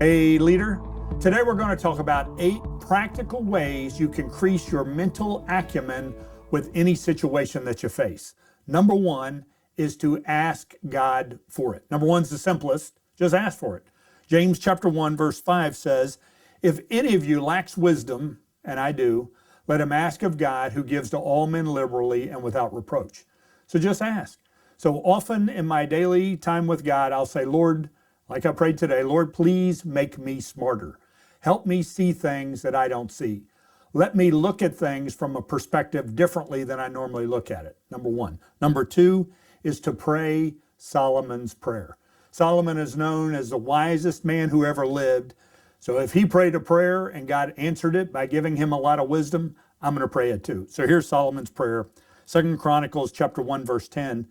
Hey leader, today we're going to talk about 8 practical ways you can increase your mental acumen with any situation that you face. Number 1 is to ask God for it. Number 1 is the simplest, just ask for it. James chapter 1 verse 5 says, if any of you lacks wisdom, and I do, let him ask of God who gives to all men liberally and without reproach. So just ask. So often in my daily time with God, I'll say, Lord, like I prayed today, Lord, please make me smarter. Help me see things that I don't see. Let me look at things from a perspective differently than I normally look at it, number 1. Number 2 is to pray Solomon's prayer. Solomon is known as the wisest man who ever lived. So if he prayed a prayer and God answered it by giving him a lot of wisdom, I'm going to pray it too. So here's Solomon's prayer. 2 Chronicles chapter 1 verse 10.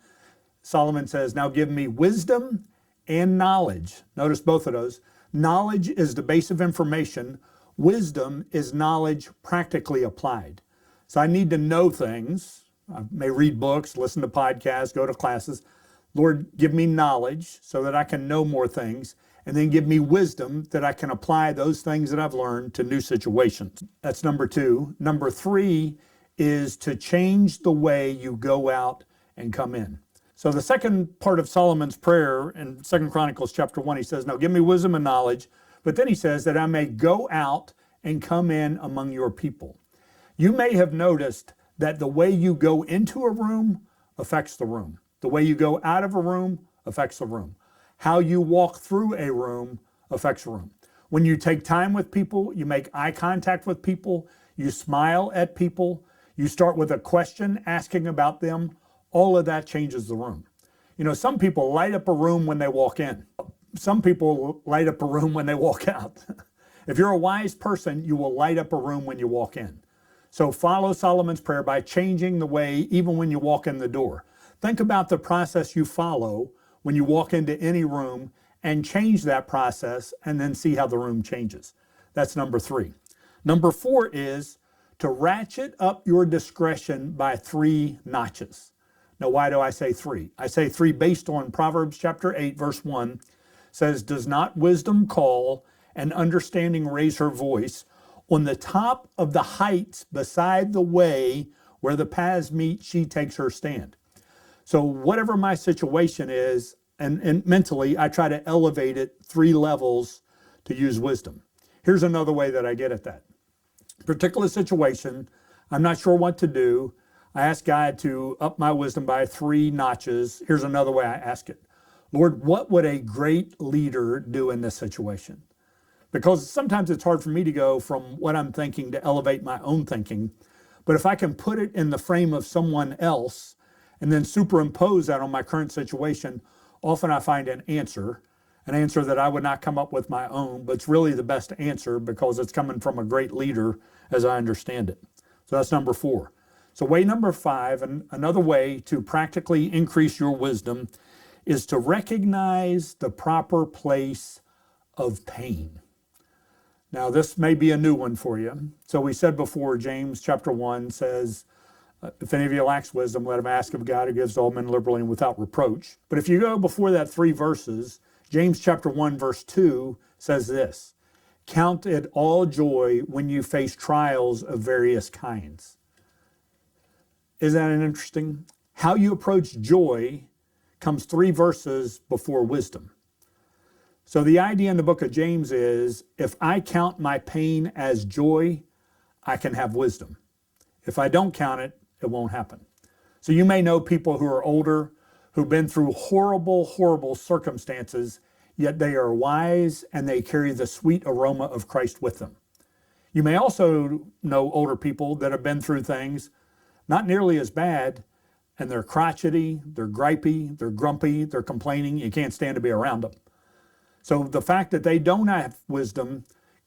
Solomon says, now give me wisdom and knowledge. Notice both of those. Knowledge is the base of information. Wisdom is knowledge practically applied. So I need to know things. I may read books, listen to podcasts, go to classes. Lord, give me knowledge so that I can know more things, and then give me wisdom that I can apply those things that I've learned to new situations. That's number 2. Number 3 is to change the way you go out and come in. So the second part of Solomon's prayer in 2 Chronicles chapter 1, he says, now give me wisdom and knowledge. But then he says that I may go out and come in among your people. You may have noticed that the way you go into a room affects the room. The way you go out of a room affects the room. How you walk through a room affects a room. When you take time with people, you make eye contact with people, you smile at people, you start with a question asking about them, all of that changes the room. You know, some people light up a room when they walk in. Some people light up a room when they walk out. If you're a wise person, you will light up a room when you walk in. So follow Solomon's prayer by changing the way, even when you walk in the door. Think about the process you follow when you walk into any room and change that process and then see how the room changes. That's number 3. Number 4 is to ratchet up your discretion by 3 notches. Now, why do I say 3? I say 3 based on Proverbs chapter 8, verse 1, says, does not wisdom call and understanding raise her voice on the top of the heights beside the way where the paths meet, she takes her stand. So whatever my situation is, and mentally, I try to elevate it 3 levels to use wisdom. Here's another way that I get at that. Particular situation, I'm not sure what to do. I ask God to up my wisdom by 3 notches. Here's another way I ask it. Lord, what would a great leader do in this situation? Because sometimes it's hard for me to go from what I'm thinking to elevate my own thinking. But if I can put it in the frame of someone else and then superimpose that on my current situation, often I find an answer that I would not come up with my own, but it's really the best answer because it's coming from a great leader as I understand it. So that's number 4. So way number 5, and another way to practically increase your wisdom is to recognize the proper place of pain. Now this may be a new one for you. So we said before, James chapter 1 says, if any of you lacks wisdom, let him ask of God who gives to all men liberally and without reproach. But if you go before that 3 verses, James chapter 1 verse 2 says this, count it all joy when you face trials of various kinds. Isn't that interesting? How you approach joy comes 3 verses before wisdom. So the idea in the book of James is, if I count my pain as joy, I can have wisdom. If I don't count it, it won't happen. So you may know people who are older, who've been through horrible, horrible circumstances, yet they are wise and they carry the sweet aroma of Christ with them. You may also know older people that have been through things not nearly as bad, and they're crotchety, they're gripey, they're grumpy, they're complaining. You can't stand to be around them. So the fact that they don't have wisdom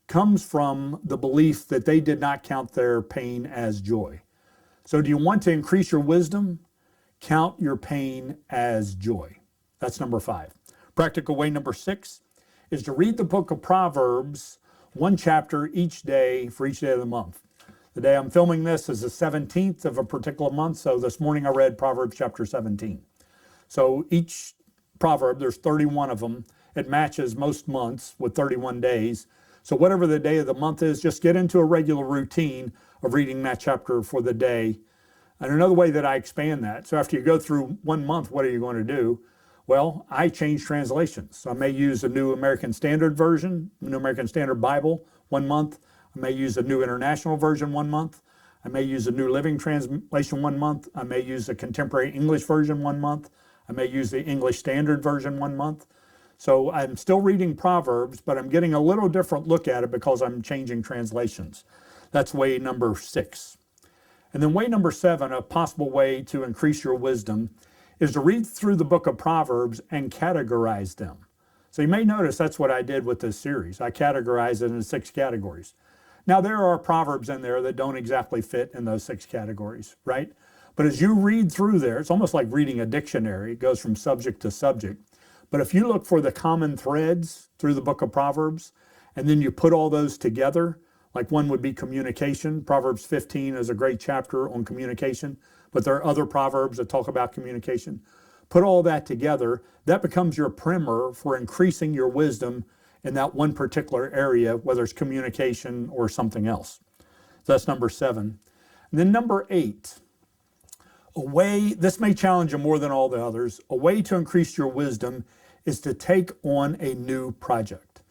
comes from the belief that they did not count their pain as joy. So do you want to increase your wisdom? Count your pain as joy. That's number 5. Practical way number 6 is to read the book of Proverbs, 1 chapter each day for each day of the month. The day I'm filming this is the 17th of a particular month, so this morning I read Proverbs chapter 17. So each proverb, there's 31 of them, it matches most months with 31 days. So whatever the day of the month is, just get into a regular routine of reading that chapter for the day. And another way that I expand that, so after you go through 1 month, what are you going to do? Well, I change translations. So I may use a New American Standard Version, New American Standard Bible 1 month. I may use a New International Version 1 month. I may use a New Living Translation 1 month. I may use a Contemporary English Version 1 month. I may use the English Standard Version 1 month. So I'm still reading Proverbs, but I'm getting a little different look at it because I'm changing translations. That's way number 6. And then way number 7, a possible way to increase your wisdom, is to read through the book of Proverbs and categorize them. So you may notice that's what I did with this series. I categorized it into 6 categories. Now there are Proverbs in there that don't exactly fit in those 6 categories, right? But as you read through there, it's almost like reading a dictionary. It goes from subject to subject. But if you look for the common threads through the book of Proverbs, and then you put all those together, like one would be communication. Proverbs 15 is a great chapter on communication, but there are other Proverbs that talk about communication. Put all that together, that becomes your primer for increasing your wisdom in that one particular area, whether it's communication or something else. So that's number 7. And then number 8, this may challenge you more than all the others, a way to increase your wisdom is to take on a new project.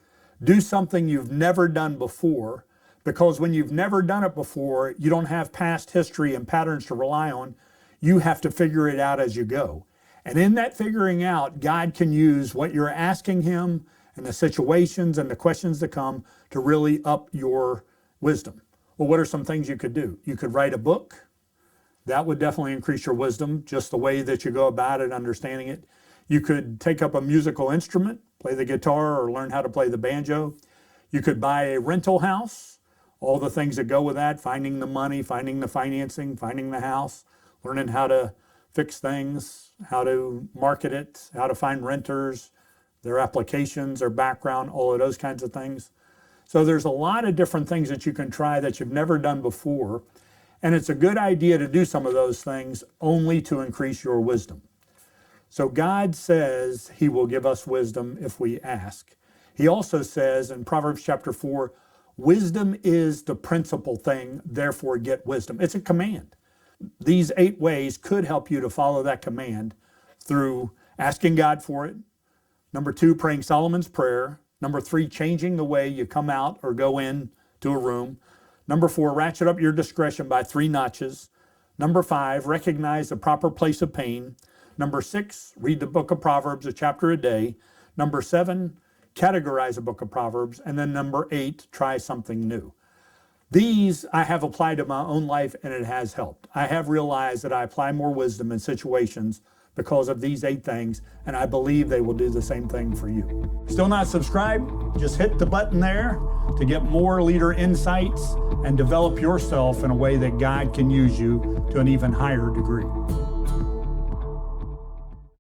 Do something you've never done before, because when you've never done it before, you don't have past history and patterns to rely on. You have to figure it out as you go. And in that figuring out, God can use what you're asking him and the situations and the questions that come to really up your wisdom. Well, what are some things you could do? You could write a book. That would definitely increase your wisdom, just the way that you go about it, understanding it. You could take up a musical instrument, play the guitar or learn how to play the banjo. You could buy a rental house, all the things that go with that, finding the money, finding the financing, finding the house, learning how to fix things, how to market it, how to find renters, their applications, their background, all of those kinds of things. So there's a lot of different things that you can try that you've never done before. And it's a good idea to do some of those things only to increase your wisdom. So God says he will give us wisdom if we ask. He also says in Proverbs chapter 4, wisdom is the principal thing, therefore get wisdom. It's a command. These 8 ways could help you to follow that command through asking God for it. Number 2, praying Solomon's prayer. Number 3, changing the way you come out or go in to a room. Number 4, ratchet up your discretion by 3 notches. Number 5, recognize the proper place of pain. Number 6, read the book of Proverbs, a chapter a day. Number 7, categorize a book of Proverbs. And then number 8, try something new. These I have applied to my own life and it has helped. I have realized that I apply more wisdom in situations because of these 8 things, and I believe they will do the same thing for you. Still not subscribed? Just hit the button there to get more leader insights and develop yourself in a way that God can use you to an even higher degree.